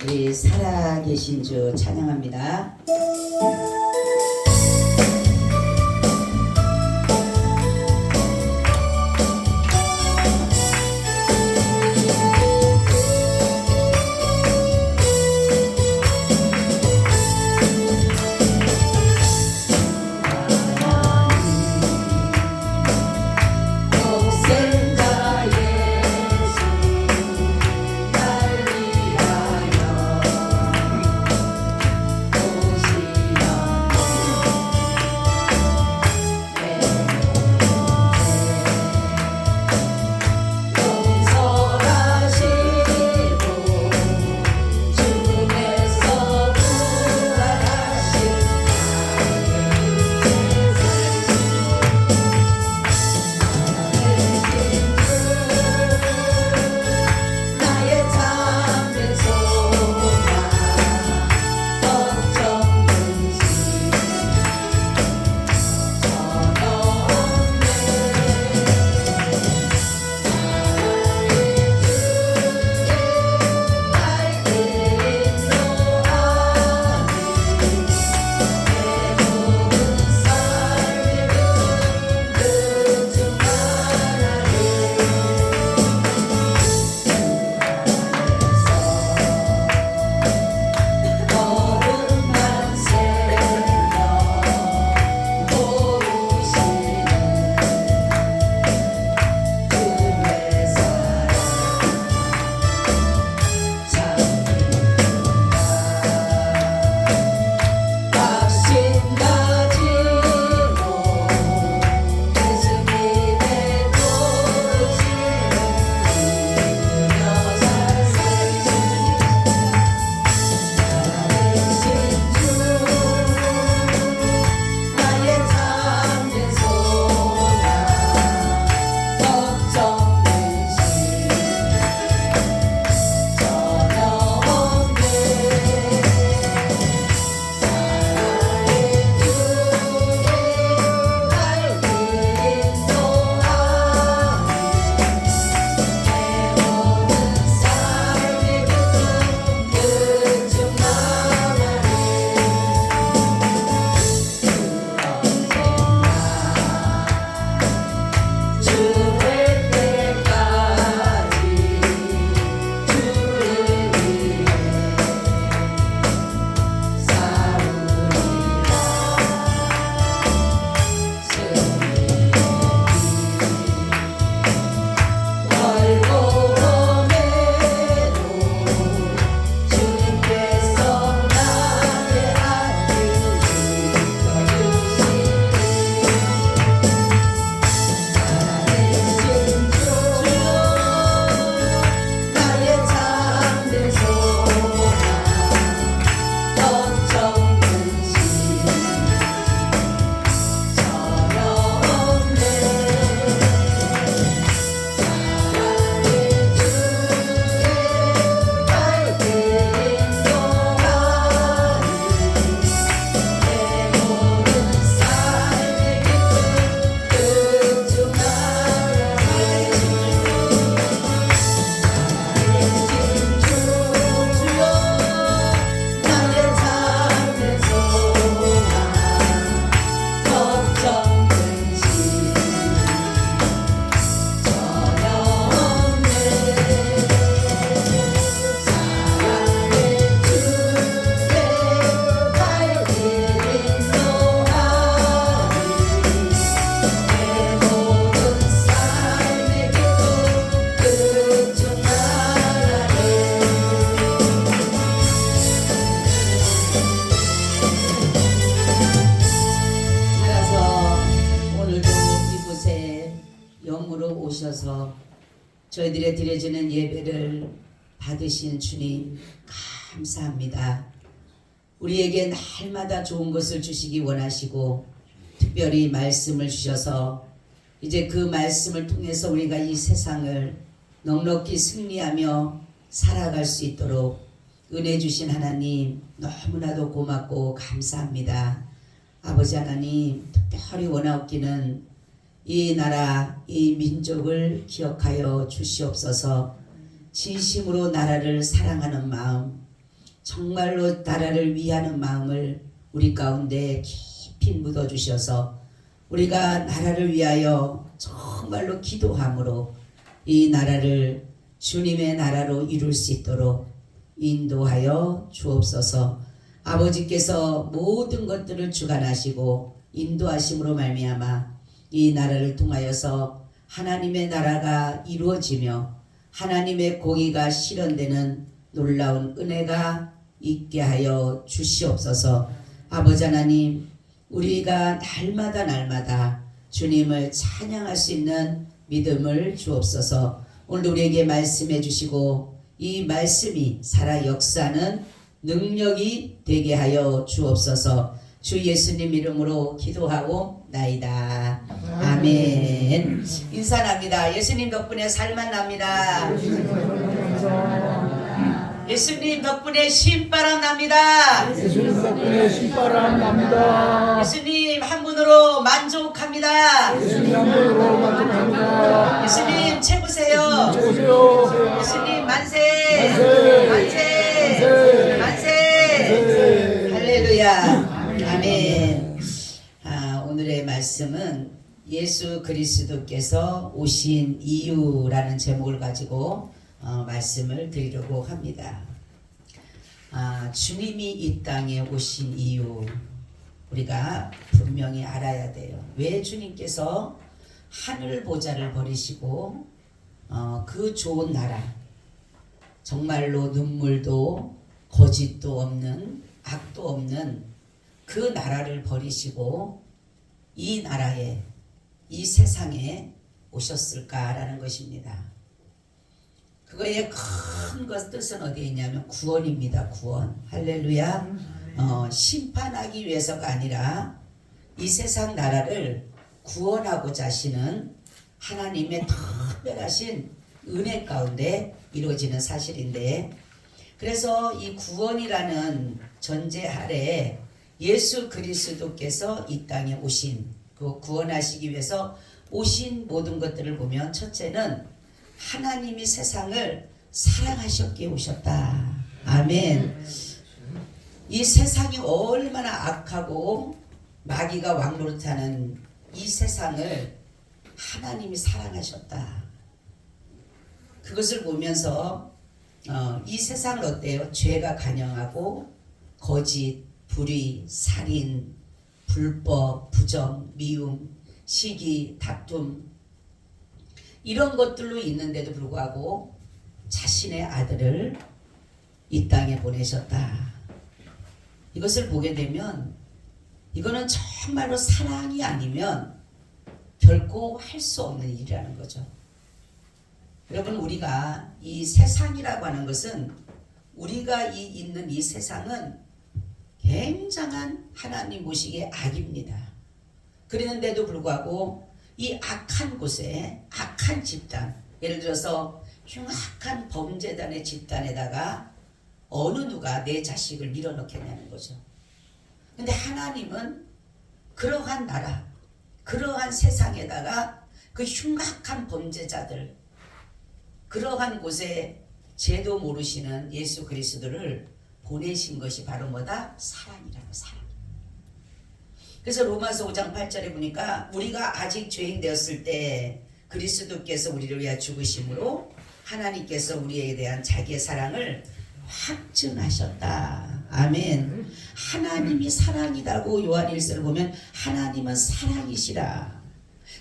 우리 살아계신 주 찬양합니다. 오시라 저희들의 드려지는 예배를 받으신 주님 감사합니다. 우리에게 날마다 좋은 것을 주시기 원하시고 특별히 말씀을 주셔서 이제 그 말씀을 통해서 우리가 이 세상을 넉넉히 승리하며 살아갈 수 있도록 은혜 주신 하나님 너무나도 고맙고 감사합니다. 아버지 하나님 특별히 원하옵기는 이 나라 이 민족을 기억하여 주시옵소서. 진심으로 나라를 사랑하는 마음, 정말로 나라를 위하는 마음을 우리 가운데 깊이 묻어주셔서 우리가 나라를 위하여 정말로 기도함으로 이 나라를 주님의 나라로 이룰 수 있도록 인도하여 주옵소서. 아버지께서 모든 것들을 주관하시고 인도하심으로 말미암아 이 나라를 통하여서 하나님의 나라가 이루어지며 하나님의 공의가 실현되는 놀라운 은혜가 있게 하여 주시옵소서. 아버지 하나님, 우리가 날마다 주님을 찬양할 수 있는 믿음을 주옵소서. 오늘 우리에게 말씀해 주시고 이 말씀이 살아 역사하는 능력이 되게 하여 주옵소서. 주 예수님 이름으로 기도하고 나이다. 아멘. 인사납니다. 예수님 덕분에 살만 납니다. 예수님 덕분에 신바람 납니다. 예수님 덕분에 신바람 납니다. 예수님 한 분으로 만족합니다. 예수님 한 분으로 만족합니다. 예수님 최고세요. 최고세요. 예수님 만세. 만세. 만세. 만세. 만세. 할렐루야. 아멘. 오늘의 말씀은 예수 그리스도께서 오신 이유라는 제목을 가지고 말씀을 드리려고 합니다. 주님이 이 땅에 오신 이유 우리가 분명히 알아야 돼요. 왜 주님께서 하늘 보좌를 버리시고 그 좋은 나라, 정말로 눈물도 거짓도 없는 악도 없는 그 나라를 버리시고 이 나라에 이 세상에 오셨을까라는 것입니다. 그거의 큰 뜻은 어디에 있냐면 구원입니다. 구원. 할렐루야. 심판하기 위해서가 아니라 이 세상 나라를 구원하고자 하시는 하나님의 특별하신 은혜 가운데 이루어지는 사실인데, 그래서 이 구원이라는 전제 아래 예수 그리스도께서 이 땅에 오신, 그 구원하시기 위해서 오신 모든 것들을 보면 첫째는 하나님이 세상을 사랑하셨기에 오셨다. 아멘. 이 세상이 얼마나 악하고 마귀가 왕노릇하는 이 세상을 하나님이 사랑하셨다. 그것을 보면서 이 세상은 어때요? 죄가 간영하고 거짓, 불의, 살인, 불법, 부정, 미움, 시기, 다툼 이런 것들로 있는데도 불구하고 자신의 아들을 이 땅에 보내셨다. 이것을 보게 되면 이거는 정말로 사랑이 아니면 결코 할 수 없는 일이라는 거죠. 여러분, 우리가 이 세상이라고 하는 것은, 우리가 있는 이 세상은 굉장한 하나님 보시기에 악입니다. 그랬는데도 불구하고 이 악한 곳에 악한 집단, 예를 들어서 흉악한 범죄단의 집단에다가 어느 누가 내 자식을 밀어넣겠냐는 거죠. 근데 하나님은 그러한 나라, 그러한 세상에다가 그 흉악한 범죄자들, 그러한 곳에 죄도 모르시는 예수 그리스도를 보내신 것이 바로 뭐다? 사랑이라는 사랑. 그래서 로마서 5장 8절에 보니까 우리가 아직 죄인 되었을 때 그리스도께서 우리를 위하여 죽으심으로 하나님께서 우리에 대한 자기의 사랑을 확증하셨다. 아멘. 하나님이 사랑이라고 요한일서를 보면 하나님은 사랑이시라.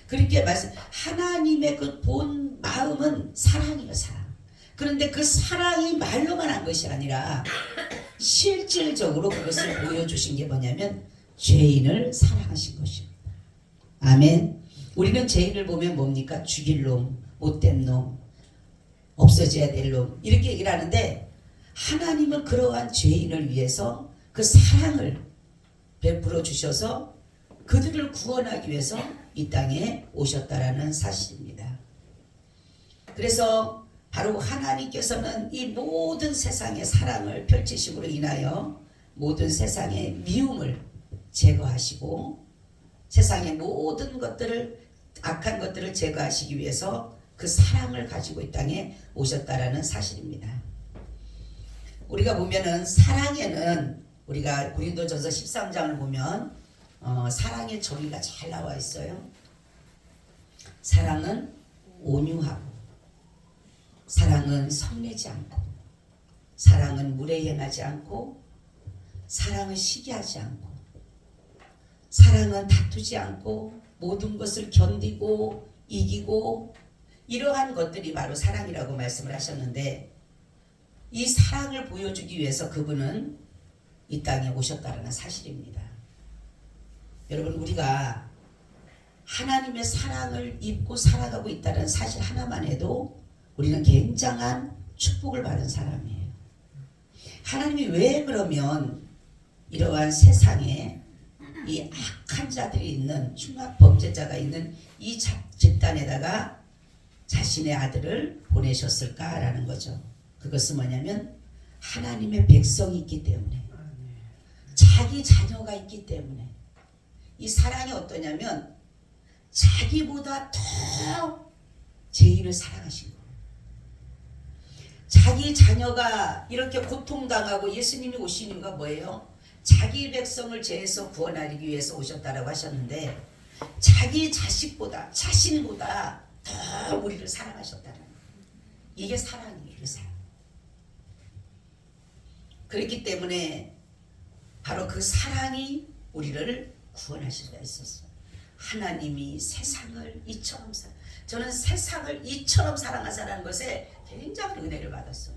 그렇게 말씀, 하나님의 그 본 마음은 사랑이에요, 사랑. 그런데 그 사랑이 말로만 한 것이 아니라 실질적으로 그것을 보여주신 게 뭐냐면 죄인을 사랑하신 것입니다. 아멘. 우리는 죄인을 보면 뭡니까? 죽일 놈, 못된 놈, 없어져야 될 놈 이렇게 얘기를 하는데 하나님은 그러한 죄인을 위해서 그 사랑을 베풀어 주셔서 그들을 구원하기 위해서 이 땅에 오셨다라는 사실입니다. 그래서 바로 하나님께서는 이 모든 세상의 사랑을 펼치심으로 인하여 모든 세상의 미움을 제거하시고 세상의 모든 것들을 악한 것들을 제거하시기 위해서 그 사랑을 가지고 이 땅에 오셨다라는 사실입니다. 우리가 보면은 사랑에는 우리가 고린도전서 13장을 보면 사랑의 정의가 잘 나와 있어요. 사랑은 온유하고 사랑은 성내지 않고 사랑은 물에 행하지 않고 사랑은 시기하지 않고 사랑은 다투지 않고 모든 것을 견디고 이기고 이러한 것들이 바로 사랑이라고 말씀을 하셨는데 이 사랑을 보여주기 위해서 그분은 이 땅에 오셨다는 사실입니다. 여러분 우리가 하나님의 사랑을 입고 살아가고 있다는 사실 하나만 해도 우리는 굉장한 축복을 받은 사람이에요. 하나님이 왜 그러면 이러한 세상에 이 악한 자들이 있는 흉악 범죄자가 있는 이 집단에다가 자신의 아들을 보내셨을까라는 거죠. 그것은 뭐냐면 하나님의 백성이 있기 때문에 자기 자녀가 있기 때문에 이 사랑이 어떠냐면 자기보다 더 죄인을 사랑하신 거예요. 자기 자녀가 이렇게 고통당하고 예수님이 오신 이유가 뭐예요? 자기 백성을 죄에서 구원하기 위해서 오셨다라고 하셨는데 자기 자식보다 자신보다 더 우리를 사랑하셨다는 거예요. 이게 사랑이에요. 이게 사랑. 그렇기 때문에 바로 그 사랑이 우리를 구원하실 수가 있었어요. 하나님이 세상을 이처럼 저는 세상을 이처럼 사랑하사라는 것에 굉장히 은혜를 받았어요.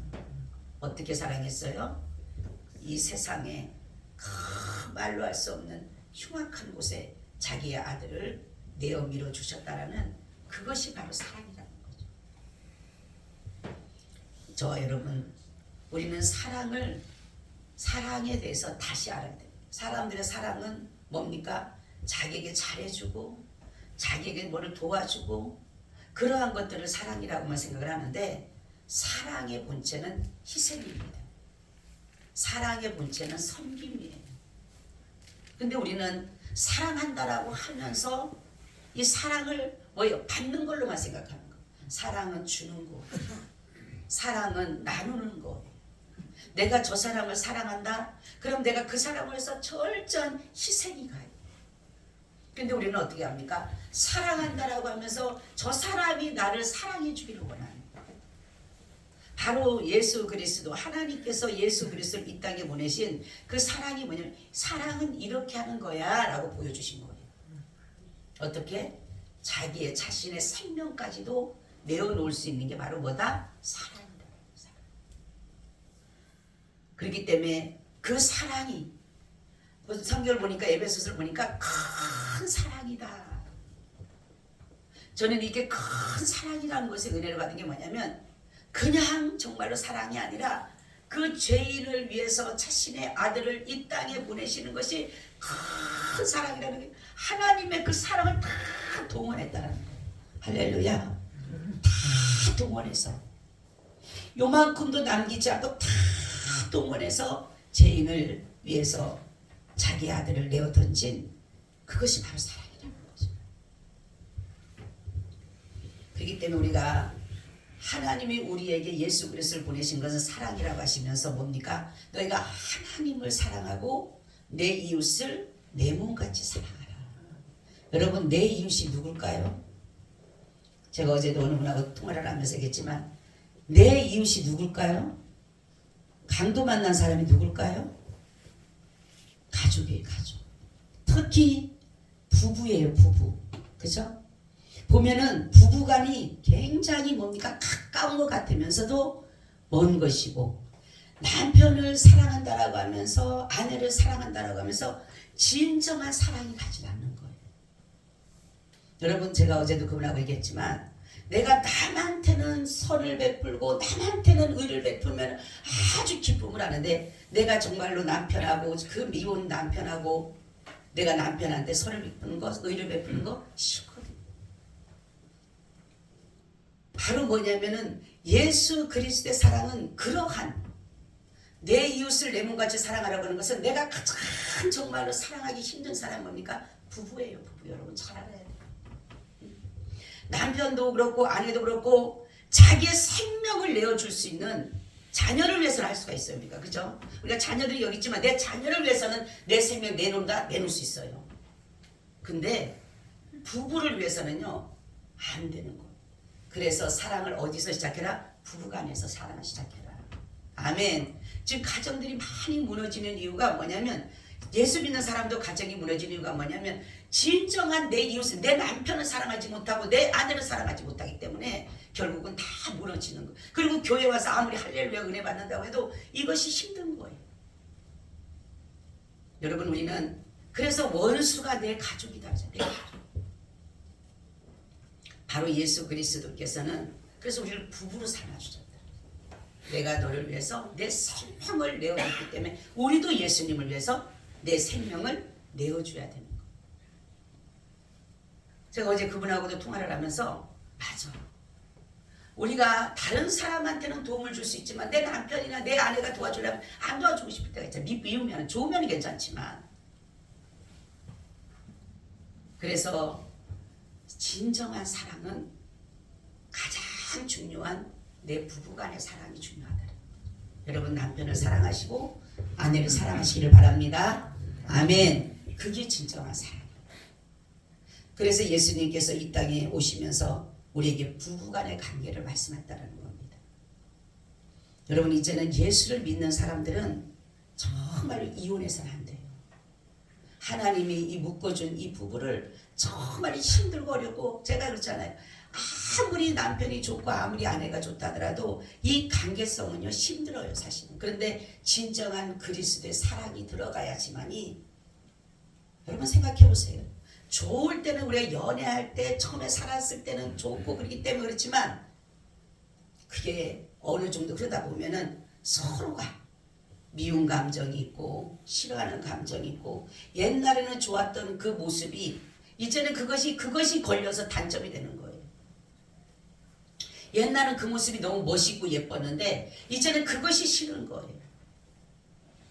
어떻게 사랑했어요? 이 세상에 그 말로 할 수 없는 흉악한 곳에 자기의 아들을 내어 밀어 주셨다라는 그것이 바로 사랑이라는 거죠. 저와 여러분 우리는 사랑에 대해서 다시 알아야 돼요. 사람들의 사랑은 뭡니까? 자기에게 잘해주고 자기에게 뭐를 도와주고 그러한 것들을 사랑이라고만 생각을 하는데 사랑의 본체는 희생입니다. 사랑의 본체는 섬김이에요. 근데 우리는 사랑한다라고 하면서 이 사랑을 뭐예요? 받는 걸로만 생각하는 거. 사랑은 주는 거. 사랑은 나누는 거. 내가 저 사람을 사랑한다? 그럼 내가 그 사람을 위해서 철저한 희생이 가요. 근데 우리는 어떻게 합니까? 사랑한다라고 하면서 저 사람이 나를 사랑해 주기를 원하는 거예요. 바로 예수 그리스도 하나님께서 예수 그리스도를 이 땅에 보내신 그 사랑이 뭐냐면 사랑은 이렇게 하는 거야 라고 보여주신 거예요. 어떻게? 자기의 자신의 생명까지도 내어놓을 수 있는 게 바로 뭐다? 사랑이다. 사랑. 그렇기 때문에 그 사랑이 성경을 보니까 에베소서를 보니까 큰 사랑이다. 저는 이게 큰 사랑이라는 것에 은혜를 받은 게 뭐냐면 그냥 정말로 사랑이 아니라 그 죄인을 위해서 자신의 아들을 이 땅에 보내시는 것이 큰 사랑이라는 게 하나님의 그 사랑을 다 동원했다는 거예요. 할렐루야. 다 동원해서 요만큼도 남기지 않고 다 동원해서 죄인을 위해서 자기 아들을 내어 던진 그것이 바로 사랑이라는 거죠. 그렇기 때문에 우리가 하나님이 우리에게 예수 그리스도를 보내신 것은 사랑이라고 하시면서 뭡니까? 너희가 하나님을 사랑하고 내 이웃을 내 몸같이 사랑하라. 여러분 내 이웃이 누굴까요? 제가 어제도 어느 분하고 통화를 하면서 얘기했지만 내 이웃이 누굴까요? 강도 만난 사람이 누굴까요? 가족이에요. 가족. 특히 부부예요. 부부. 그죠? 보면은 부부간이 굉장히 뭡니까? 가까운 것 같으면서도 먼 것이고 남편을 사랑한다라고 하면서 아내를 사랑한다라고 하면서 진정한 사랑이 가지 않는 거예요. 여러분 제가 어제도 그분하고 얘기했지만 내가 남한테는 선을 베풀고 남한테는 의를 베풀면 아주 기쁨을 하는데 내가 정말로 남편하고 그 미혼 남편하고 내가 남편한테 선을 베푸는 거, 의를 베푸는 거 싫거든. 바로 뭐냐면은 예수 그리스도의 사랑은 그러한 내 이웃을 내 몸같이 사랑하라고 하는 것은 내가 가장 정말로 사랑하기 힘든 사람 뭡니까? 부부예요. 부부. 여러분 잘 알아야 돼요. 남편도 그렇고 아내도 그렇고 자기의 생명을 내어줄 수 있는 자녀를 위해서는 할 수가 있어요. 우리가 그죠? 우리가 자녀들이 여기 있지만 내 자녀를 위해서는 내 생명 내놓을 수 있어요. 근데 부부를 위해서는요 안 되는 거예요. 그래서 사랑을 어디서 시작해라? 부부간에서 사랑을 시작해라. 아멘. 지금 가정들이 많이 무너지는 이유가 뭐냐면 예수 믿는 사람도 가정이 무너지는 이유가 뭐냐면 진정한 내 이웃을 내 남편을 사랑하지 못하고 내 아내를 사랑하지 못하기 때문에 결국은 다 무너지는 거예요. 그리고 교회 와서 아무리 할렐루야 은혜 받는다고 해도 이것이 힘든 거예요. 여러분 우리는 그래서 원수가 내 가족이다. 내 가족. 바로 예수 그리스도께서는 그래서 우리를 부부로 삼아주셨다. 내가 너를 위해서 내 생명을 내어줬기 때문에 우리도 예수님을 위해서 내 생명을 내어줘야 되는 거예요. 제가 어제 그분하고도 통화를 하면서 맞아. 우리가 다른 사람한테는 도움을 줄 수 있지만 내 남편이나 내 아내가 도와주려면 안 도와주고 싶을 때가 있잖아. 미우면 좋으면 괜찮지만 그래서 진정한 사랑은 가장 중요한 내 부부간의 사랑이 중요하다. 여러분 남편을 사랑하시고 아내를 사랑하시기를 바랍니다. 아멘. 그게 진정한 사랑. 그래서 예수님께서 이 땅에 오시면서 우리에게 부부간의 관계를 말씀했다는 겁니다. 여러분 이제는 예수를 믿는 사람들은 정말로 이혼해서는 안 돼요. 하나님이 이 묶어준 이 부부를 정말 힘들고 어렵고 제가 그렇잖아요. 아무리 남편이 좋고 아무리 아내가 좋다 하더라도 이 관계성은요 힘들어요 사실은. 그런데 진정한 그리스도의 사랑이 들어가야지만이 여러분 생각해 보세요. 좋을 때는 우리가 연애할 때 처음에 살았을 때는 좋고 그렇기 때문에 그렇지만 그게 어느 정도 그러다 보면은 서로가 미운 감정이 있고 싫어하는 감정이 있고 옛날에는 좋았던 그 모습이 이제는 그것이 걸려서 단점이 되는 거예요. 옛날은 그 모습이 너무 멋있고 예뻤는데 이제는 그것이 싫은 거예요.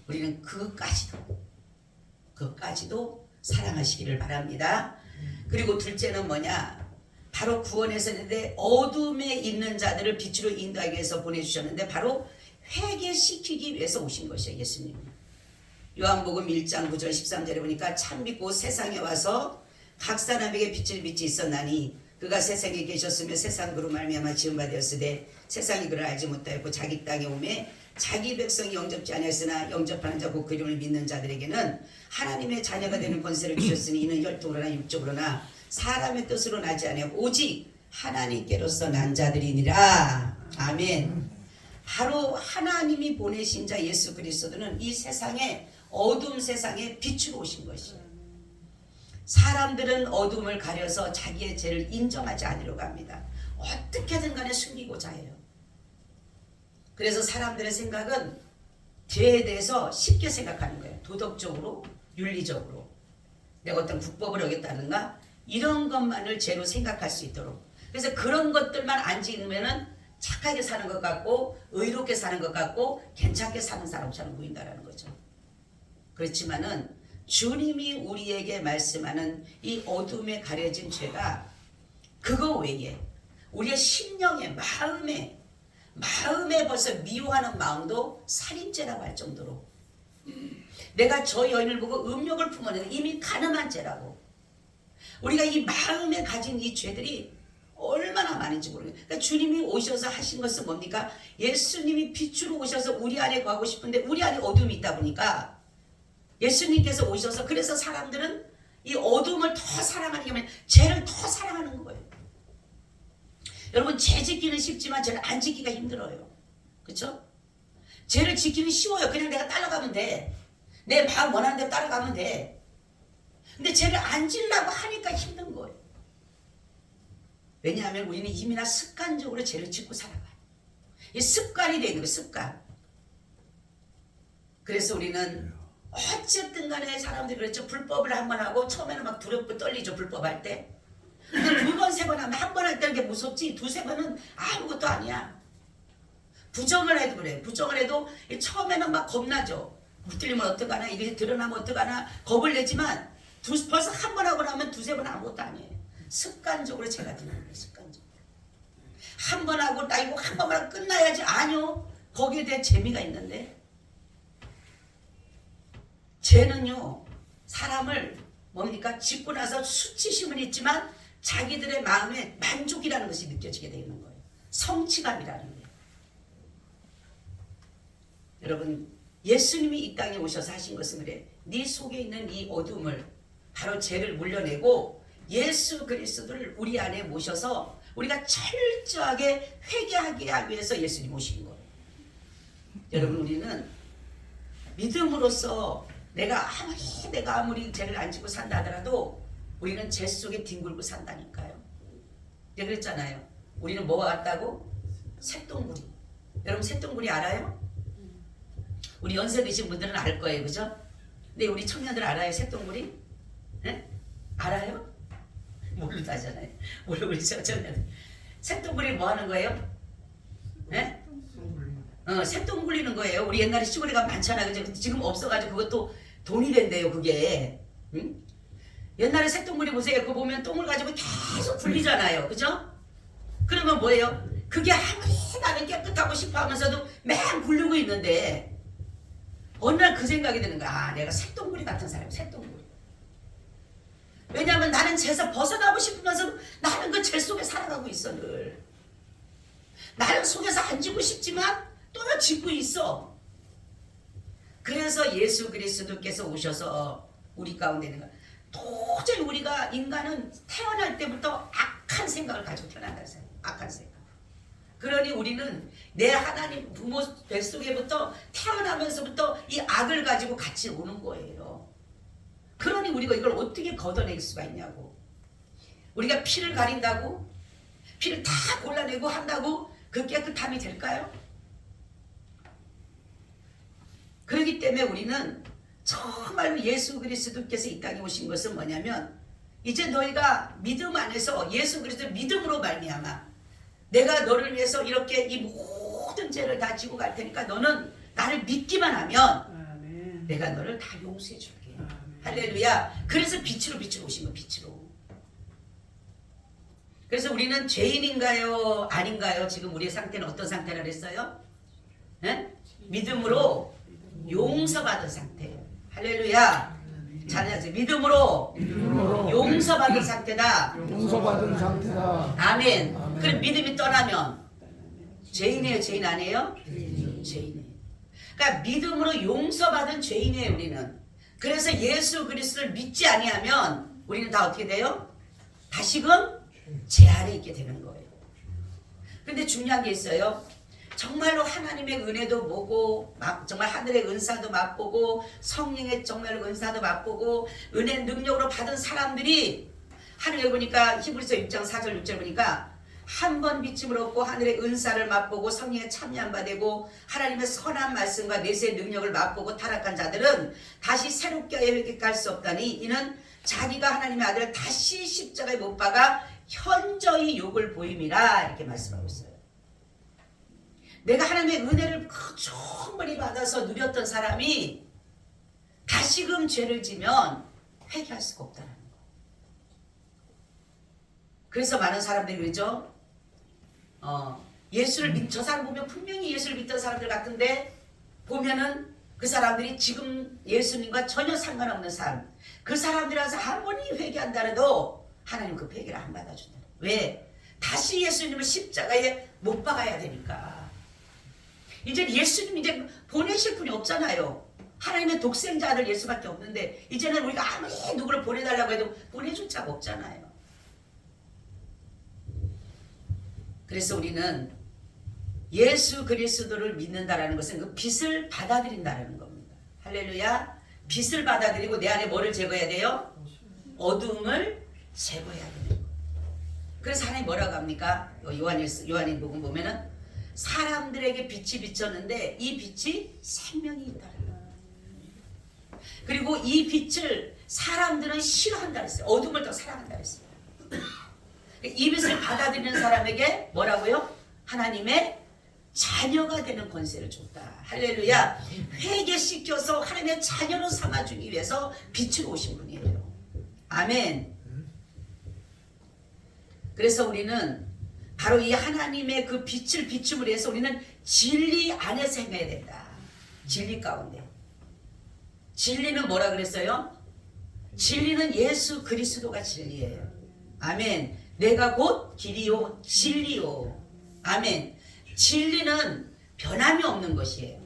우리는 그것까지도 사랑하시기를 바랍니다. 그리고 둘째는 뭐냐? 바로 구원에서 있는데 어둠에 있는 자들을 빛으로 인도하기 위해서 보내주셨는데 바로 회개시키기 위해서 오신 것이에요. 예수님. 요한복음 1장 9절 13절에 보니까 참 믿고 세상에 와서 각 사람에게 빛을 빛이 있었나니 그가 세상에 계셨으며 세상 그로 말미암아 지은 바 되었으되 세상이 그를 알지 못하였고 자기 땅에 오매 자기 백성이 영접지 아니하였으나 영접하는 자 곧 그 이름을 믿는 자들에게는 하나님의 자녀가 되는 권세를 주셨으니 이는 혈통으로나 육적으로나 사람의 뜻으로 나지 아니하고 오직 하나님께로서 난 자들이니라. 아멘. 바로 하나님이 보내신 자 예수 그리스도는 이 세상에 어두운 세상에 빛으로 오신 것이에요. 사람들은 어둠을 가려서 자기의 죄를 인정하지 않으려고 합니다. 어떻게든 간에 숨기고자 해요. 그래서 사람들의 생각은 죄에 대해서 쉽게 생각하는 거예요. 도덕적으로, 윤리적으로. 내가 어떤 국법을 어겼다든가 이런 것만을 죄로 생각할 수 있도록. 그래서 그런 것들만 안 지으면은 착하게 사는 것 같고 의롭게 사는 것 같고 괜찮게 사는 사람처럼 보인다는 거죠. 그렇지만은 주님이 우리에게 말씀하는 이 어둠에 가려진 죄가 그거 외에 우리의 심령에 마음에 벌써 미워하는 마음도 살인죄라고 할 정도로 내가 저 여인을 보고 음욕을 품어내는 이미 가늠한 죄라고. 우리가 이 마음에 가진 이 죄들이 얼마나 많은지 모르겠어요. 그러니까 주님이 오셔서 하신 것은 뭡니까? 예수님이 빛으로 오셔서 우리 안에 거하고 싶은데 우리 안에 어둠이 있다 보니까 예수님께서 오셔서 그래서 사람들은 이 어둠을 더 사랑하는 게 아니라 죄를 더 사랑하는 거예요. 여러분 죄 짓기는 쉽지만 죄를 안 짓기가 힘들어요. 그렇죠? 죄를 짓기는 쉬워요. 그냥 내가 따라가면 돼. 내 마음 원하는 대로 따라가면 돼. 근데 죄를 안 지려고 하니까 힘든 거예요. 왜냐하면 우리는 이미나 습관적으로 죄를 짓고 살아가요. 이 습관이 되는 거예요. 습관. 그래서 우리는 어쨌든 간에 사람들이 그랬죠. 불법을 한 번 하고 처음에는 막 두렵고 떨리죠. 불법 할 때. 근데 두 번, 세 번 하면 한 번 할 때는 게 무섭지 두세 번은 아무것도 아니야. 부정을 해도 그래. 부정을 해도 처음에는 막 겁나죠. 물들리면 어떡하나 이게 드러나면 어떡하나 겁을 내지만 벌써 한 번 하고 나면 두세 번 아무것도 아니에요. 습관적으로 죄가 드는 거예요. 습관적으로. 한 번 하고 나 이거 한 번만 하고 끝나야지. 아니요. 거기에 대한 재미가 있는데 죄는요. 사람을 뭡니까? 짓고 나서 수치심은 있지만 자기들의 마음에 만족이라는 것이 느껴지게 되는 거예요. 성취감이라는 거예요. 여러분 예수님이 이 땅에 오셔서 하신 것은 그래. 네 속에 있는 이 어둠을 바로 죄를 물려내고 예수 그리스도를 우리 안에 모셔서 우리가 철저하게 회개하게 하기 위해서 예수님 오신 거예요. 여러분 우리는 믿음으로써 내가 아무리 죄를 안 지고 산다 하더라도 우리는 죄 속에 뒹굴고 산다니까요. 내가 그랬잖아요. 우리는 뭐가 같다고? 새똥구리. 여러분 새똥구리 알아요? 우리 연세 드신 분들은 알 거예요. 그죠? 근데 우리 청년들 알아요? 새똥구리? 네? 알아요? 모르도 하잖아요. 모르고 우리 청년들. 새똥구리 뭐 하는 거예요? 네? 새똥 굴리는 거예요. 우리 옛날에 시골에 가면 많잖아요. 그죠? 지금 없어가지고 그것도 돈이 된대요. 그게. 응? 옛날에 새똥구리 보세요. 그거 보면 똥을 가지고 계속 굴리잖아요. 그죠? 그러면 뭐예요? 그게 아무리 나는 깨끗하고 싶어 하면서도 맨 굴리고 있는데 어느 날 그 생각이 드는 거야. 아, 내가 새똥구리 같은 사람이야. 새똥구리. 왜냐하면 나는 죄에서 벗어나고 싶으면서 나는 그 죄 속에 살아가고 있어 늘. 나는 속에서 안 지고 싶지만 또 짓고 있어. 그래서 예수 그리스도께서 오셔서 우리 가운데 있는 거야. 도저히 우리가 인간은 태어날 때부터 악한 생각을 가지고 태어난다는 생각. 악한 생각. 그러니 우리는 내 하나님 부모 뱃속에부터 태어나면서부터 이 악을 가지고 같이 오는 거예요. 그러니 우리가 이걸 어떻게 걷어낼 수가 있냐고. 우리가 피를 가린다고 피를 다 골라내고 한다고 그 깨끗함이 될까요? 그렇기 때문에 우리는 정말로 예수 그리스도께서 이 땅에 오신 것은 뭐냐면 이제 너희가 믿음 안에서 예수 그리스도 믿음으로 말미암아 내가 너를 위해서 이렇게 이 모든 죄를 다 지고 갈 테니까 너는 나를 믿기만 하면 내가 너를 다 용서해 줄게. 할렐루야. 그래서 빛으로 오신 거. 빛으로. 그래서 우리는 죄인인가요? 아닌가요? 지금 우리의 상태는 어떤 상태라 그랬어요? 네? 믿음으로 용서받은 상태예요. 할렐루야. 잘하세요. 믿음으로 용서받은 상태다. 용서받은 상태다. 아멘. 그럼 믿음이 떠나면 죄인이에요? 죄인 아니에요? 죄인이에요. 그러니까 믿음으로 용서받은 죄인이에요. 우리는. 그래서 예수 그리스도를 믿지 아니하면 우리는 다 어떻게 돼요? 다시금 죄 아래 있게 되는 거예요. 근데 중요한 게 있어요. 정말로 하나님의 은혜도 보고 정말 하늘의 은사도 맛보고 성령의 정말 은사도 맛보고 은혜 능력으로 받은 사람들이 하늘에 보니까 히브리서 6장 4절 6절 보니까 한 번 비침을 얻고 하늘의 은사를 맛보고 성령에 참여한 바 되고 하나님의 선한 말씀과 내세의 능력을 맛보고 타락한 자들은 다시 새롭게 회개할 수 없다니 이는 자기가 하나님의 아들을 다시 십자가에 못 박아 현저히 욕을 보임이라 이렇게 말씀하고 있어요. 내가 하나님의 은혜를 충분히 받아서 누렸던 사람이 다시금 죄를 지면 회개할 수가 없다는 거예요. 그래서 많은 사람들이 그러죠. 예수를 저 사람 보면 분명히 예수를 믿던 사람들 같은데 보면은 그 사람들이 지금 예수님과 전혀 상관없는 삶. 그 사람들이라서 아무리 회개한다 해도 하나님 그 회개를 안 받아준다. 왜? 다시 예수님을 십자가에 못 박아야 되니까. 이제 예수님 이제 보내실 분이 없잖아요. 하나님의 독생자 아들 예수밖에 없는데 이제는 우리가 아무리 누구를 보내달라고 해도 보내줄 자가 없잖아요. 그래서 우리는 예수 그리스도를 믿는다라는 것은 그 빛을 받아들인다라는 겁니다. 할렐루야. 빛을 받아들이고 내 안에 뭐를 제거해야 돼요? 어둠을 제거해야 돼요. 그래서 하나님 뭐라고 합니까? 요한일복음 보면은 사람들에게 빛이 비쳤는데 이 빛이 생명이 있다. 그리고 이 빛을 사람들은 싫어한다 그랬어요. 어둠을 더 사랑한다 그랬어요. 이 빛을 받아들이는 사람에게 뭐라고요? 하나님의 자녀가 되는 권세를 줬다. 할렐루야. 회개시켜서 하나님의 자녀로 삼아주기 위해서 빛으로 오신 분이에요. 아멘. 그래서 우리는 바로 이 하나님의 그 빛을 비춤을 해서 우리는 진리 안에서 행해야 된다. 진리 가운데. 진리는 뭐라 그랬어요? 진리는 예수 그리스도가 진리예요. 아멘. 내가 곧 길이요 진리요. 아멘. 진리는 변함이 없는 것이에요.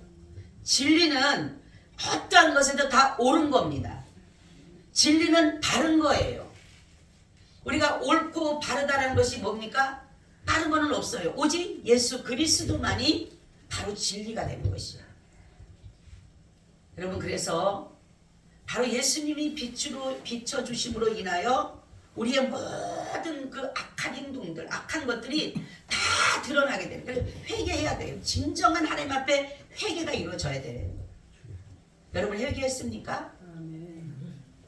진리는 어떠한 것에도 다 옳은 겁니다. 진리는 바른 거예요. 우리가 옳고 바르다는 것이 뭡니까? 다른 거는 없어요. 오직 예수 그리스도만이 바로 진리가 되는 것이에요. 여러분, 그래서 바로 예수님이 빛으로 비춰주심으로 인하여 우리의 모든 그 악한 행동들, 악한 것들이 다 드러나게 돼요. 그래서 회개해야 돼요. 진정한 하나님 앞에 회개가 이루어져야 돼요. 여러분 회개했습니까?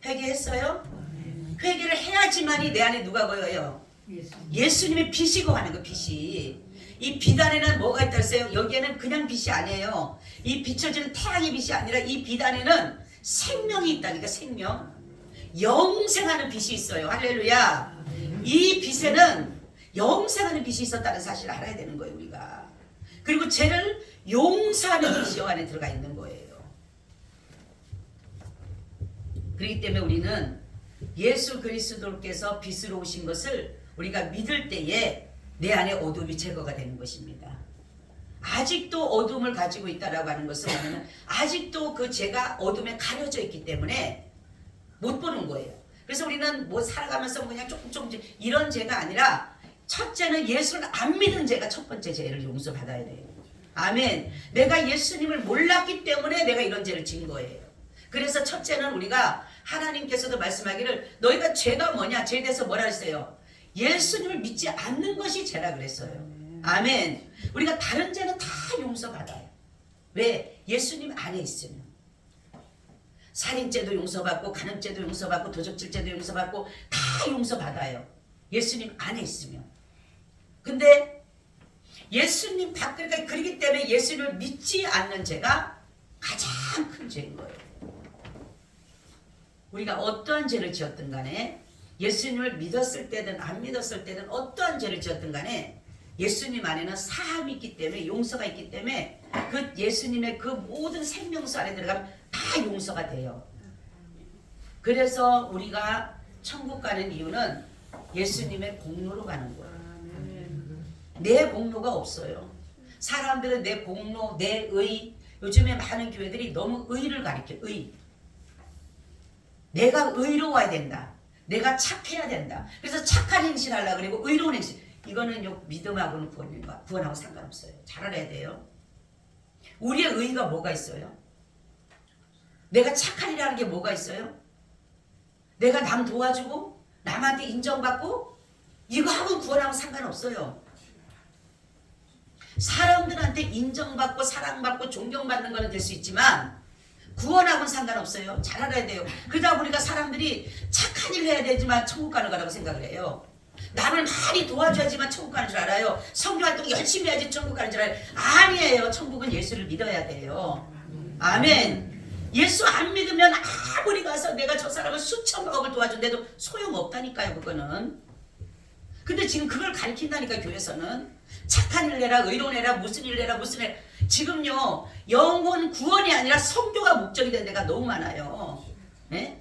회개했어요? 회개를 해야지만이 내 안에 누가 보여요? 예수님의 빛이 거하는 거, 빛이. 이 빛 안에는 뭐가 있다 했어요? 여기에는 그냥 빛이 아니에요. 이 비춰지는 태양의 빛이 아니라 이 빛 안에는 생명이 있다니까, 생명. 영생하는 빛이 있어요. 할렐루야. 이 빛에는 영생하는 빛이 있었다는 사실을 알아야 되는 거예요, 우리가. 그리고 죄를 용서하는 빛이 여 안에 들어가 있는 거예요. 그렇기 때문에 우리는 예수 그리스도께서 빛으로 오신 것을 우리가 믿을 때에 내 안에 어둠이 제거가 되는 것입니다. 아직도 어둠을 가지고 있다라고 하는 것은 뭐냐면 아직도 그 죄가 어둠에 가려져 있기 때문에 못 보는 거예요. 그래서 우리는 뭐 살아가면서 그냥 조금 이런 죄가 아니라 첫째는 예수를 안 믿은 죄가 첫 번째 죄를 용서받아야 돼요. 아멘. 내가 예수님을 몰랐기 때문에 내가 이런 죄를 지은 거예요. 그래서 첫째는 우리가 하나님께서도 말씀하기를 너희가 죄가 뭐냐? 죄에 대해서 뭐라 했어요? 예수님을 믿지 않는 것이 죄라 그랬어요. 아멘. 우리가 다른 죄는 다 용서받아요. 왜? 예수님 안에 있으면. 살인죄도 용서받고 간음죄도 용서받고 도적질죄도 용서받고 다 용서받아요. 예수님 안에 있으면. 근데 예수님 밖에, 그렇기 때문에 예수님을 믿지 않는 죄가 가장 큰 죄인 거예요. 우리가 어떠한 죄를 지었든 간에 예수님을 믿었을 때든 안 믿었을 때든 어떠한 죄를 지었든 간에 예수님 안에는 사함이 있기 때문에, 용서가 있기 때문에 그 예수님의 그 모든 생명수 안에 들어가면 다 용서가 돼요. 그래서 우리가 천국 가는 이유는 예수님의 공로로 가는 거예요. 내 공로가 없어요. 사람들은 내 공로, 내 의, 요즘에 많은 교회들이 너무 의를 가리켜요. 의. 내가 의로워야 된다. 내가 착해야 된다. 그래서 착한 행실 하려고 그리고 의로운 행실. 이거는 믿음하고는 구원하고 상관없어요. 잘 알아야 돼요. 우리의 의가 뭐가 있어요? 내가 착한 일이라는 게 뭐가 있어요? 내가 남 도와주고 남한테 인정받고 이거하고는 구원하고 상관없어요. 사람들한테 인정받고 사랑받고 존경받는 거는 될 수 있지만 구원하고는 상관없어요. 잘 알아야 돼요. 그러다 보니까 사람들이 착한 일을 해야 되지만 천국 가는 거라고 생각을 해요. 남을 많이 도와줘야지만 천국 가는 줄 알아요. 선교활동 열심히 해야지 천국 가는 줄 알아요. 아니에요. 천국은 예수를 믿어야 돼요. 아멘. 예수 안 믿으면 아무리 가서 내가 저 사람을 수천억을 도와준데도 소용없다니까요. 그거는. 근데 지금 그걸 가르친다니까 교회에서는. 착한 일 해라, 의로운 해라, 무슨 일 해라, 무슨 일. 지금요 영혼 구원이 아니라 선교가 목적이 된 데가 너무 많아요. 네?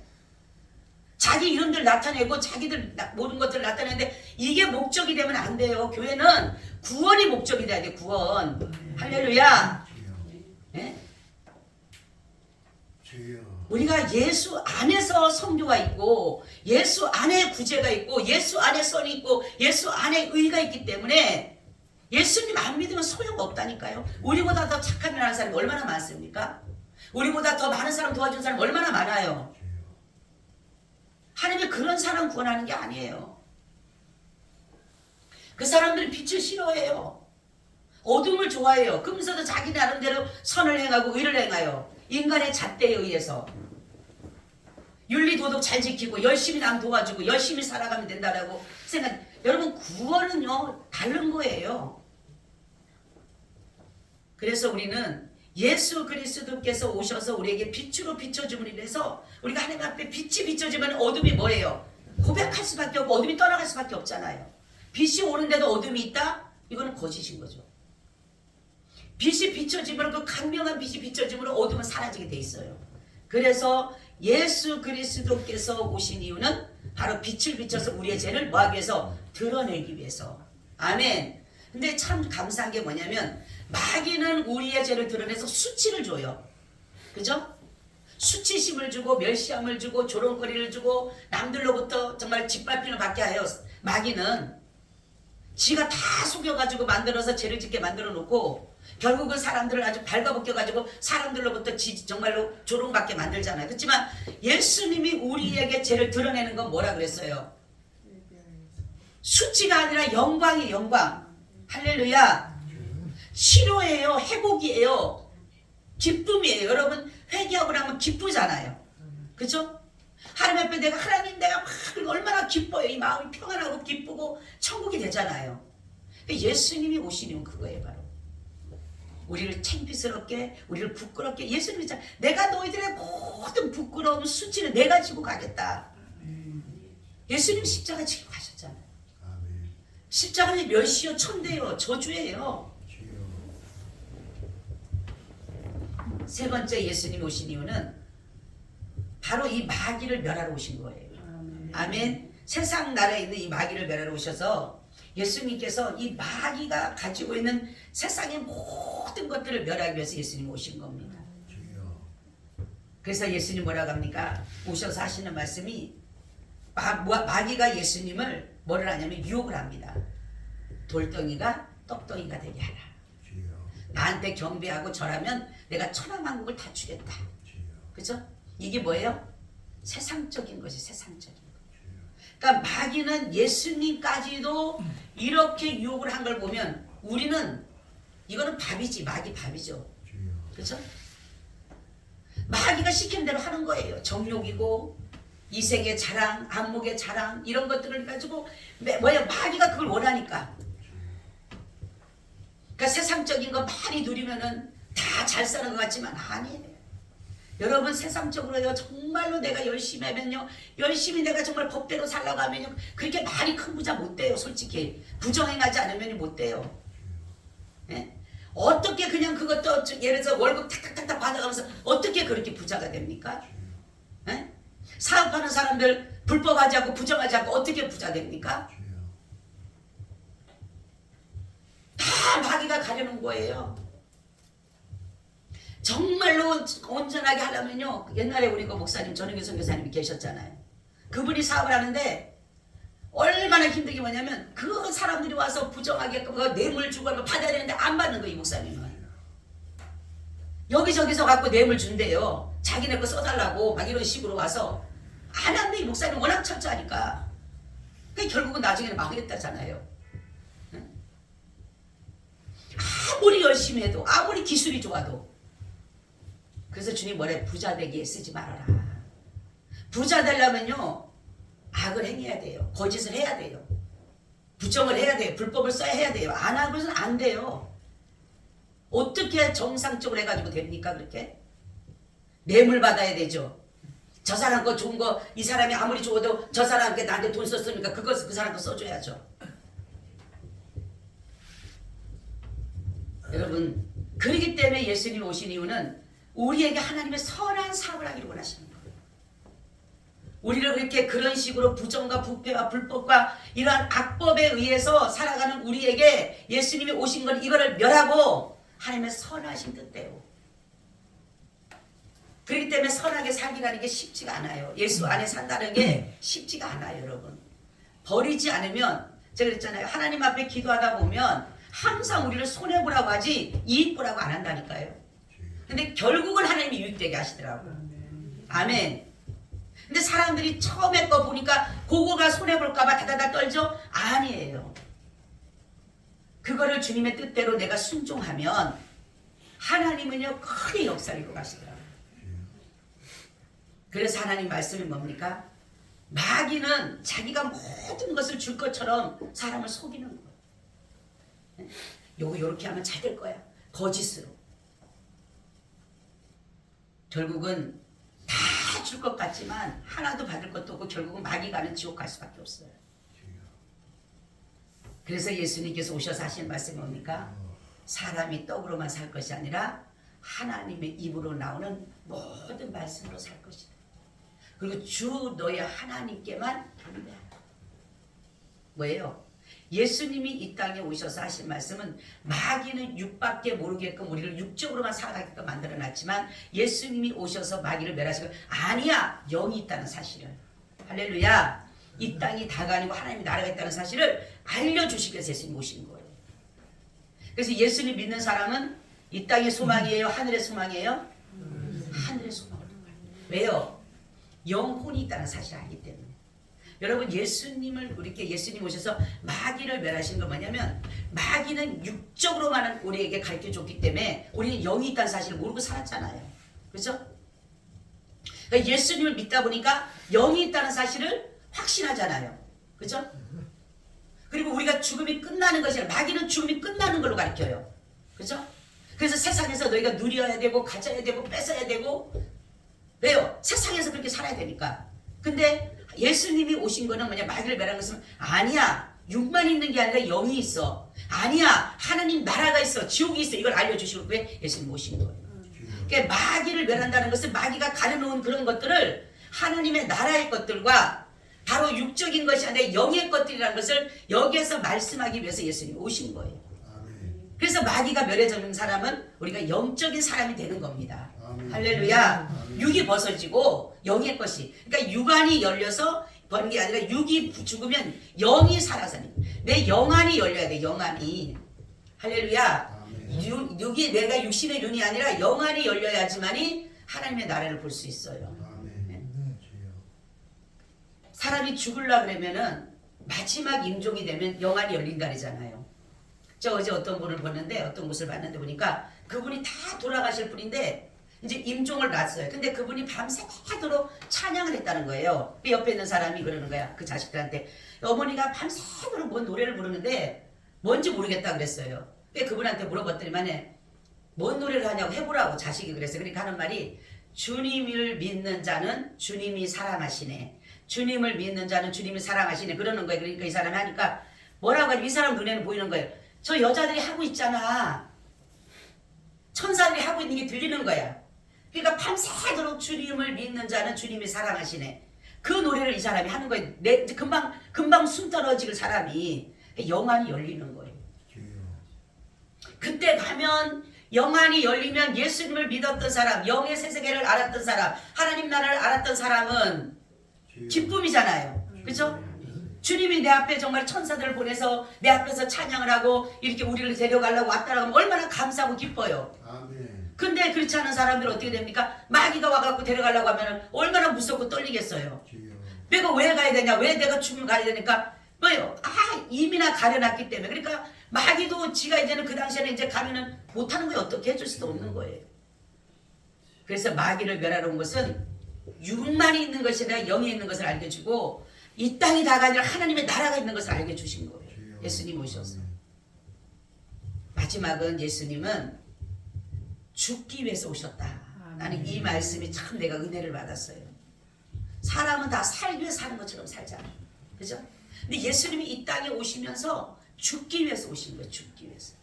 자기 이름들 나타내고 자기들 모든 것들을 나타내는데 이게 목적이 되면 안 돼요. 교회는 구원이 목적이 돼야 돼. 구원. 할렐루야. 네? 우리가 예수 안에서 선교가 있고 예수 안에 구제가 있고 예수 안에 선이 있고 예수 안에 의가 있기 때문에 예수님 안 믿으면 소용없다니까요. 우리보다 더 착한 일 하는 사람이 얼마나 많습니까? 우리보다 더 많은 사람 도와준 사람이 얼마나 많아요. 하나님이 그런 사람 구원하는 게 아니에요. 그 사람들은 빛을 싫어해요. 어둠을 좋아해요. 그러면서도 자기 나름대로 선을 행하고 의를 행하여 인간의 잣대에 의해서 윤리 도덕 잘 지키고 열심히 남 도와주고 열심히 살아가면 된다라고 생각. 여러분 구원은요 다른 거예요. 그래서 우리는 예수 그리스도께서 오셔서 우리에게 빛으로 비춰줌을 인해서 우리가 하나님 앞에 빛이 비춰지면 어둠이 뭐예요? 고백할 수밖에 없고 어둠이 떠나갈 수밖에 없잖아요. 빛이 오는데도 어둠이 있다? 이거는 거짓인 거죠. 빛이 비춰지면 그 강명한 빛이 비춰지므로 어둠은 사라지게 돼 있어요. 그래서 예수 그리스도께서 오신 이유는 바로 빛을 비춰서 우리의 죄를 뭐하기 위해서? 드러내기 위해서. 아멘. 근데 참 감사한 게 뭐냐면 마귀는 우리의 죄를 드러내서 수치를 줘요. 그죠? 수치심을 주고 멸시함을 주고 조롱거리를 주고 남들로부터 정말 짓밟힘을 받게 하여 마귀는 지가 다 속여가지고 만들어서 죄를 짓게 만들어 놓고 결국은 사람들을 아주 발가벗겨가지고 사람들로부터 정말로 조롱받게 만들잖아요. 그렇지만 예수님이 우리에게 죄를 드러내는 건 뭐라 그랬어요? 수치가 아니라 영광이에요. 영광. 할렐루야. 치료예요. 회복이에요. 기쁨이에요. 여러분 회개하고 나면 기쁘잖아요. 그죠? 하나님 앞에 하나님 내가 얼마나 기뻐요. 이 마음이 평안하고 기쁘고 천국이 되잖아요. 예수님이 오시는 그거예요. 바로 우리를 창피스럽게 우리를 부끄럽게 예수님이 내가 너희들의 모든 부끄러움 수치를 내가 지고 가겠다. 예수님 십자가 지고 가셨잖아요. 십자가는 멸시요 천대요 저주예요. 세 번째 예수님 오신 이유는 바로 이 마귀를 멸하러 오신 거예요. 아멘. 세상 나라에 있는 이 마귀를 멸하러 오셔서 예수님께서 이 마귀가 가지고 있는 세상의 모든 것들을 멸하기 위해서 예수님 오신 겁니다. 그래서 예수님 뭐라고 합니까? 오셔서 하시는 말씀이 마귀가 예수님을 뭐를 하냐면 유혹을 합니다. 돌덩이가 떡덩이가 되게 하라. 나한테 경배하고 절하면 내가 천하만국을 다 주겠다. 그죠? 이게 뭐예요? 세상적인 것이 세상적인 것. 그러니까 마귀는 예수님까지도 이렇게 유혹을 한 걸 보면 우리는 이거는 밥이지. 마귀 밥이죠. 그죠? 마귀가 시키는 대로 하는 거예요. 정욕이고 이색의 자랑, 안목의 자랑 이런 것들을 가지고 마귀가 그걸 원하니까. 그러니까 세상적인 거 많이 누리면은 다 잘 사는 것 같지만 아니에요. 여러분 세상적으로요 정말로 내가 열심히 하면요 열심히 내가 정말 법대로 살라고 하면요 그렇게 많이 큰 부자 못 돼요. 솔직히 부정행하지 않으면 못 돼요. 예? 어떻게 그냥 그것도 예를 들어서 월급 탁탁탁탁 받아가면서 어떻게 그렇게 부자가 됩니까? 예? 사업하는 사람들 불법하지 않고 부정하지 않고 어떻게 부자 됩니까? 다 마귀가 가려는 거예요. 정말로 온전하게 하려면요 옛날에 우리 그 목사님 전은규 선교사님이 계셨잖아요. 그분이 사업을 하는데 얼마나 힘든 게 뭐냐면 그 사람들이 와서 부정하게끔 그 뇌물 주고 하면 받아야 되는데 안 받는 거예요. 이 목사님은 여기저기서 갖고 뇌물 준대요. 자기네 거 써달라고 막 이런 식으로 와서 안 한대. 이 목사님 워낙 철저하니까. 그러니까 결국은 나중에는 망했다잖아요. 아무리 열심히 해도 아무리 기술이 좋아도. 그래서 주님 뭐래? 부자 되기에 쓰지 말아라. 부자 되려면요 악을 행해야 돼요. 거짓을 해야 돼요. 부정을 해야 돼요. 불법을 써야 해야 돼요. 안 하고는 안 돼요. 어떻게 정상적으로 해가지고 됩니까? 그렇게? 뇌물 받아야 되죠. 저 사람 거 좋은 거 이 사람이 아무리 좋아도 저 사람께 나한테 돈 썼으니까 그것을 그 사람 거 써줘야죠. 여러분 그렇기 때문에 예수님 오신 이유는 우리에게 하나님의 선한 사업을 하기를 원하시는 거예요. 우리를 그렇게 그런 식으로 부정과 부패와 불법과 이러한 악법에 의해서 살아가는 우리에게 예수님이 오신 건 이거를 멸하고 하나님의 선하신 뜻대로. 그렇기 때문에 선하게 살기라는 게 쉽지가 않아요. 예수 안에 산다는 게 쉽지가 않아요. 여러분 버리지 않으면 제가 그랬잖아요. 하나님 앞에 기도하다 보면 항상 우리를 손해보라고 하지 이익보라고 안 한다니까요. 근데 결국은 하나님이 유익되게 하시더라고요. 아멘. 근데 사람들이 처음에 거 보니까 그거가 손해볼까봐 다다다 떨죠? 아니에요. 그거를 주님의 뜻대로 내가 순종하면 하나님은요 크게 역사를 이루가시더라고요. 그래서 하나님 말씀이 뭡니까? 마귀는 자기가 모든 것을 줄 것처럼 사람을 속이는 거예요. 요렇게 하면 잘 될 거야. 거짓으로. 결국은 다 줄 것 같지만 하나도 받을 것도 없고 결국은 마귀가 하는 지옥 갈 수밖에 없어요. 그래서 예수님께서 오셔서 하신 말씀이 뭡니까? 사람이 떡으로만 살 것이 아니라 하나님의 입으로 나오는 모든 말씀으로 살 것이다. 그리고 주 너의 하나님께만 경배하라. 뭐예요? 예수님이 이 땅에 오셔서 하신 말씀은 마귀는 육밖에 모르게끔 우리를 육적으로만 살아가게끔 만들어놨지만 예수님이 오셔서 마귀를 멸하시고 아니야 영이 있다는 사실을 할렐루야 이 땅이 다가 아니고 하나님의 나라가 있다는 사실을 알려주시기 위해서 예수님 오신 거예요. 그래서 예수님 믿는 사람은 이 땅의 소망이에요? 하늘의 소망이에요? 하늘의 소망을 왜요? 영혼이 있다는 사실을 알기 때문에. 여러분 예수님을 우리께 예수님 오셔서 마귀를 멸하신 건 뭐냐면 마귀는 육적으로만 우리에게 가르쳐줬기 때문에 우리는 영이 있다는 사실을 모르고 살았잖아요. 그렇죠? 그러니까 예수님을 믿다 보니까 영이 있다는 사실을 확신하잖아요. 그렇죠? 그리고 우리가 죽음이 끝나는 것이 아니라 마귀는 죽음이 끝나는 걸로 가르쳐요. 그렇죠? 그래서 세상에서 너희가 누려야 되고 가져야 되고 뺏어야 되고 왜요? 세상에서 그렇게 살아야 되니까. 근데 예수님이 오신 거는 뭐냐? 마귀를 멸한 것은 아니야. 육만 있는 게 아니라 영이 있어. 아니야. 하나님 나라가 있어. 지옥이 있어. 이걸 알려주시고 왜 예수님 오신 거예요. 그러니까 마귀를 멸한다는 것은 마귀가 가려놓은 그런 것들을 하나님의 나라의 것들과 바로 육적인 것이 아니라 영의 것들이라는 것을 여기에서 말씀하기 위해서 예수님이 오신 거예요. 그래서 마귀가 멸해지는 사람은 우리가 영적인 사람이 되는 겁니다. 할렐루야. 육이 벗어지고 영의 것이 그러니까 육안이 열려서 버는 게 아니라 육이 죽으면 영이 살아서니 내 영안이 열려야 돼. 영안이 할렐루야. 육이 내가 육신의 눈이 아니라 영안이 열려야지만이 하나님의 나라를 볼 수 있어요. 네. 사람이 죽으려 그러면은 마지막 임종이 되면 영안이 열린다 그러잖아요. 저 어제 어떤 분을 봤는데 어떤 곳을 봤는데 보니까 그분이 다 돌아가실 분인데 이제 임종을 놨어요. 근데 그분이 밤새도록 찬양을 했다는 거예요. 그 옆에 있는 사람이 그러는 거야. 그 자식들한테 어머니가 밤새도록 뭔 노래를 부르는데 뭔지 모르겠다 그랬어요. 그분한테 물어봤더니만 뭔 노래를 하냐고 해보라고 자식이 그랬어요. 그러니까 하는 말이 주님을 믿는 자는 주님이 사랑하시네. 주님을 믿는 자는 주님이 사랑하시네. 그러는 거예요. 그러니까 이 사람이 하니까 뭐라고 하지? 이 사람 눈에는 보이는 거예요. 저 여자들이 하고 있잖아. 천사들이 하고 있는 게 들리는 거야. 그러니까 밤새도록 주님을 믿는 자는 주님이 사랑하시네. 그 노래를 이 사람이 하는 거예요. 금방 숨 떨어질 사람이 영안이 열리는 거예요. 그때 가면 영안이 열리면 예수님을 믿었던 사람, 영의 세계를 알았던 사람, 하나님 나라를 알았던 사람은 기쁨이잖아요. 그렇죠? 주님이 내 앞에 정말 천사들을 보내서 내 앞에서 찬양을 하고 이렇게 우리를 데려가려고 왔다라고 하면 얼마나 감사하고 기뻐요. 근데 그렇지 않은 사람들은 어떻게 됩니까? 마귀가 와갖고 데려가려고 하면 얼마나 무섭고 떨리겠어요. 내가 왜 가야 되냐? 왜 내가 죽음을 가야 되니까? 뭐예요? 이미나 가려놨기 때문에. 그러니까 마귀도 지가 이제는 그 당시에는 이제 가면은 못하는 거예요. 어떻게 해줄 수도 없는 거예요. 그래서 마귀를 멸하러 온 것은 육만이 있는 것이 아니라 영이 있는 것을 알려주고 이 땅이 다가 아니라 하나님의 나라가 있는 것을 알려주신 거예요. 예수님 오셔서. 마지막은 예수님은 죽기 위해서 오셨다. 나는 이 말씀이 참 내가 은혜를 받았어요. 사람은 다 살기 위해 사는 것처럼 살잖아요. 그죠? 근데 예수님이 이 땅에 오시면서 죽기 위해서 오신 거예요. 죽기 위해서.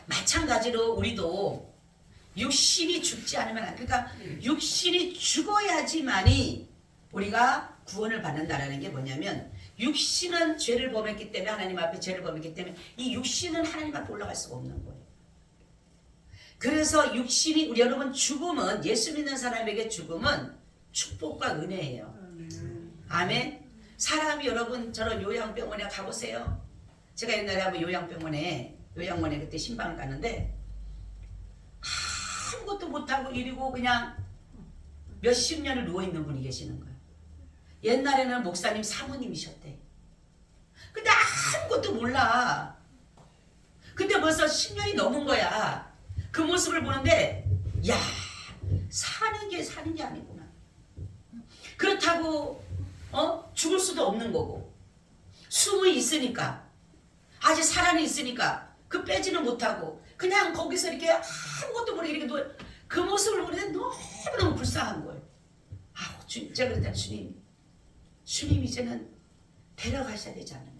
마찬가지로 우리도 육신이 죽지 않으면 그러니까 육신이 죽어야지만이 우리가 구원을 받는다라는 게 뭐냐면 육신은 죄를 범했기 때문에 하나님 앞에 죄를 범했기 때문에 이 육신은 하나님 앞에 올라갈 수가 없는 거예요. 그래서 육신이 우리 여러분 죽음은 예수 믿는 사람에게 죽음은 축복과 은혜예요. 아멘. 사람이 여러분 저런 요양병원에 가보세요. 제가 옛날에 한번 요양병원에 그때 신방을 갔는데 아무것도 못하고 이리고 그냥 몇십 년을 누워있는 분이 계시는 거예요. 옛날에는 목사님 사모님이셨대. 근데 아무것도 몰라. 근데 벌써 10년이 넘은 거야. 그 모습을 보는데 야, 사는 게 아니구나. 그렇다고 죽을 수도 없는 거고, 숨이 있으니까, 아직 살아는 있으니까 그 빼지는 못하고 그냥 거기서 이렇게 아무것도 모르게 이렇게 그 모습을 보는데 너무너무 불쌍한 거예요. 아우, 진짜 그랬다. 주님 이제는 데려가셔야 되지 않느냐.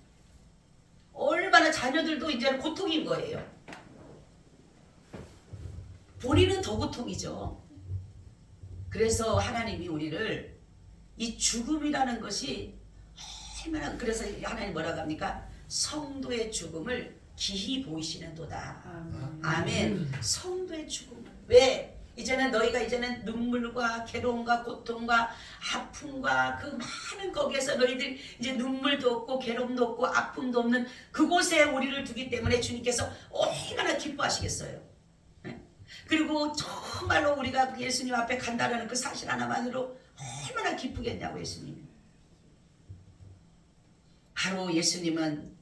얼마나 자녀들도 이제는 고통인 거예요. 본인은 더 고통이죠. 그래서 하나님이 우리를 이 죽음이라는 것이 얼마나, 그래서 하나님 뭐라고 합니까? 성도의 죽음을 기히 보이시는도다. 아멘. 성도의 죽음. 왜? 이제는 너희가 이제는 눈물과 괴로움과 고통과 아픔과 그 많은 거기에서 너희들 이제 눈물도 없고 괴로움도 없고 아픔도 없는 그곳에 우리를 두기 때문에 주님께서 얼마나 기뻐하시겠어요. 네? 그리고 정말로 우리가 예수님 앞에 간다라는 그 사실 하나만으로 얼마나 기쁘겠냐고. 예수님이 바로 예수님은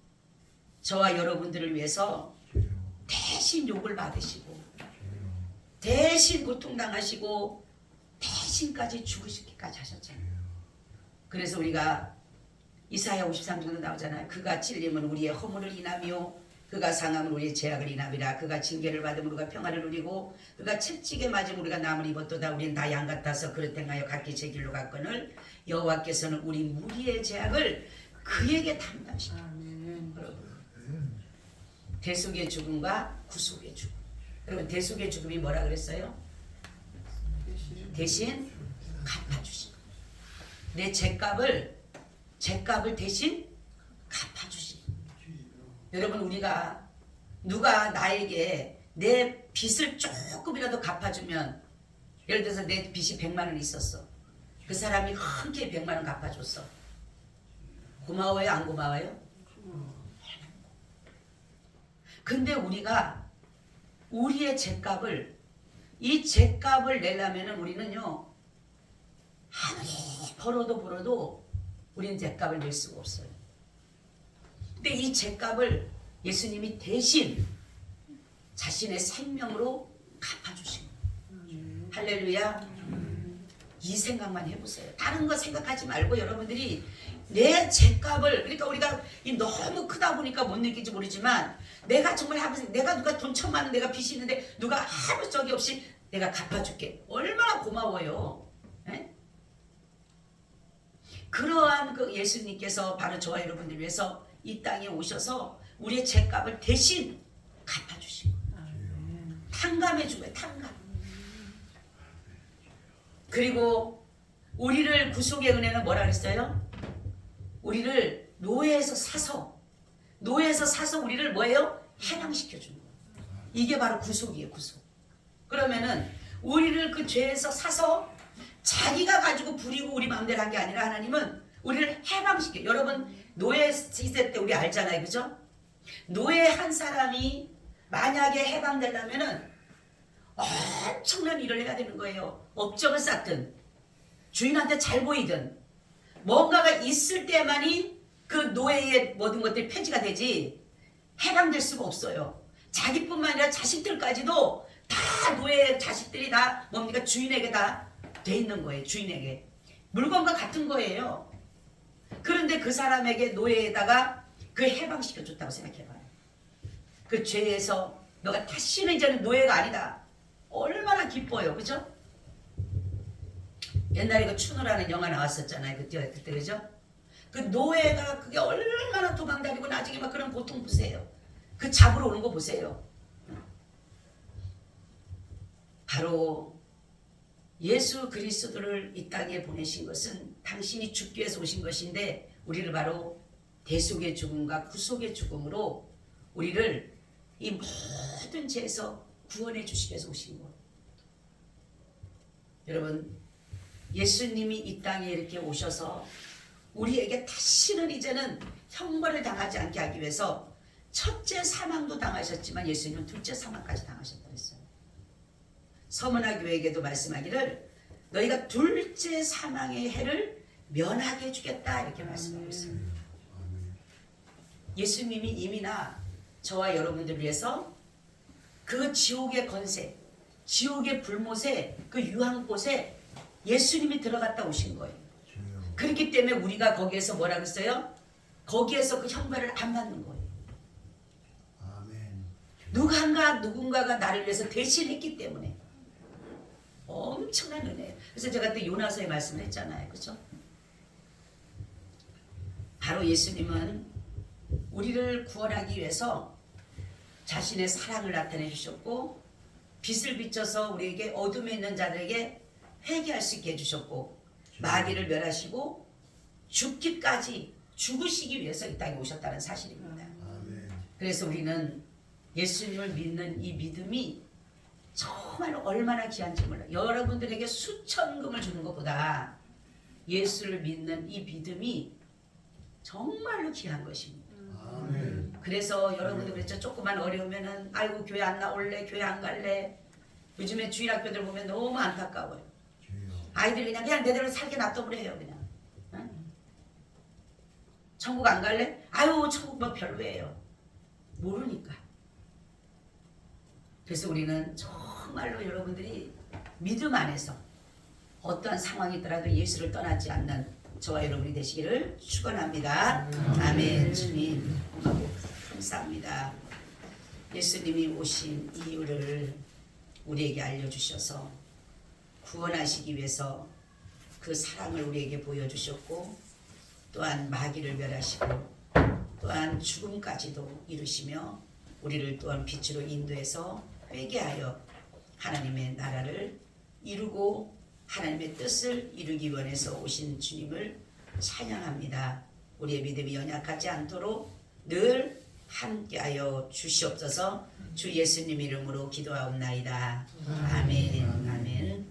저와 여러분들을 위해서 대신 욕을 받으시고 대신 고통당하시고 대신까지 죽으시기까지 하셨잖아요. 그래서 우리가 이사야 53장도 나오잖아요. 그가 찔림은 우리의 허물을 인하며 그가 상함은 우리의 죄악을 인함이라. 그가 징계를 받으면 우리가 평안을 누리고 그가 채찍에 맞으면 우리가 남을 입었도다. 우리는 다 양 같아서 그릇 행하여 각기 제 길로 갔거늘 여호와께서는 우리 무리의 죄악을 그에게 담당하시다. 여러분, 대속의 죽음과 구속의 죽음. 여러분, 대속의 죽음이 뭐라 그랬어요? 대신 갚아주신 거. 내 죄값을 대신 갚아주신 거. 여러분, 우리가 누가 나에게 내 빚을 조금이라도 갚아주면, 예를 들어서 내 빚이 100만 원 있었어. 그 사람이 흔쾌히 100만 원 갚아줬어. 고마워요? 안 고마워요? 근데 우리가 우리의 죄값을, 이 죄값을 내려면은 우리는요, 아무리 벌어도 우리는 죄값을 낼 수가 없어요. 근데 이 죄값을 예수님이 대신 자신의 생명으로 갚아주신 거예요. 할렐루야. 이 생각만 해보세요. 다른 거 생각하지 말고 여러분들이 내 죄값을, 그러니까 우리가 이 너무 크다 보니까 못 느끼지 모르지만, 내가 정말 내가 누가 돈 1,000만 원 내가 빚이 있는데 누가 아무 적이 없이 내가 갚아줄게. 얼마나 고마워요. 에? 그러한 그 예수님께서 바로 저와 여러분들 위해서 이 땅에 오셔서 우리의 죄값을 대신 갚아주신 거예요. 탕감해 준 거예요. 탕감. 그리고 우리를 구속의 은혜는 뭐라 그랬어요? 우리를 노예에서 사서 우리를 뭐예요? 해방시켜 주는 거예요. 이게 바로 구속이에요. 구속. 그러면은 우리를 그 죄에서 사서 자기가 가지고 부리고 우리 마음대로 한 게 아니라 하나님은 우리를 해방시켜. 여러분, 노예 시대 때 우리 알잖아요. 그죠? 노예 한 사람이 만약에 해방되려면은 엄청난 일을 해야 되는 거예요. 업적을 쌓든 주인한테 잘 보이든 뭔가가 있을 때만이 그 노예의 모든 것들이 폐지가 되지 해방될 수가 없어요. 자기뿐만 아니라 자식들까지도 다 노예 자식들이 다 뭡니까? 주인에게 다 돼 있는 거예요. 주인에게. 물건과 같은 거예요. 그런데 그 사람에게 노예에다가 그 해방시켜 줬다고 생각해봐요. 그 죄에서 너가 다시는 이제는 노예가 아니다. 얼마나 기뻐요. 그죠? 옛날에 그 추노라는 영화 나왔었잖아요. 그때 그죠? 그 노예가 그게 얼마나 도망다니고 나중에 막 그런 고통 보세요. 그 잡으러 오는 거 보세요. 바로 예수 그리스도를 이 땅에 보내신 것은 당신이 죽기 위해서 오신 것인데, 우리를 바로 대속의 죽음과 구속의 죽음으로 우리를 이 모든 죄에서 구원해 주시기 위해서 오신 거예요. 여러분, 예수님이 이 땅에 이렇게 오셔서 우리에게 다시는 이제는 형벌을 당하지 않게 하기 위해서 첫째 사망도 당하셨지만 예수님은 둘째 사망까지 당하셨다 했어요. 서문화 교회에게도 말씀하기를 너희가 둘째 사망의 해를 면하게 해주겠다 이렇게 말씀하고 있어요. 예수님이 이미나 저와 여러분들을 위해서 그 지옥의 건세, 지옥의 불못에 그 유황꽃에 예수님이 들어갔다 오신 거예요. 그렇기 때문에 우리가 거기에서 뭐라 그랬어요? 거기에서 그 형벌을 안 받는 거예요. 아멘. 누군가가 나를 위해서 대신했기 때문에 엄청난 은혜예요. 그래서 제가 또 요나서에 말씀을 했잖아요. 그렇죠? 바로 예수님은 우리를 구원하기 위해서 자신의 사랑을 나타내 주셨고 빛을 비춰서 우리에게 어둠에 있는 자들에게 회개할 수 있게 해주셨고 마귀를 멸하시고 죽기까지 죽으시기 위해서 이 땅에 오셨다는 사실입니다. 아멘. 그래서 우리는 예수님을 믿는 이 믿음이 정말 얼마나 귀한지 몰라요. 여러분들에게 수천금을 주는 것보다 예수를 믿는 이 믿음이 정말로 귀한 것입니다. 아멘. 그래서 여러분들 그랬죠. 조금만 어려우면은 아이고 교회 안 나올래, 교회 안 갈래. 요즘에 주일학교들 보면 너무 안타까워요. 주여. 아이들이 그냥 내대로 살게 놔둬버려요 그냥. 응? 천국 안 갈래? 아유 천국 뭐 별로예요. 모르니까. 그래서 우리는 정말로 여러분들이 믿음 안에서 어떠한 상황이 있더라도 예수를 떠나지 않는 저와 여러분이 되시기를 축원합니다. 아멘. 주님 고맙고 감사합니다. 예수님이 오신 이유를 우리에게 알려주셔서 구원하시기 위해서 그 사랑을 우리에게 보여주셨고 또한 마귀를 멸하시고 또한 죽음까지도 이루시며 우리를 또한 빛으로 인도해서 회개하여 하나님의 나라를 이루고 하나님의 뜻을 이루기 원해서 오신 주님을 찬양합니다. 우리의 믿음이 연약하지 않도록 늘 함께하여 주시옵소서. 주 예수님 이름으로 기도하옵나이다. 아멘. 아멘.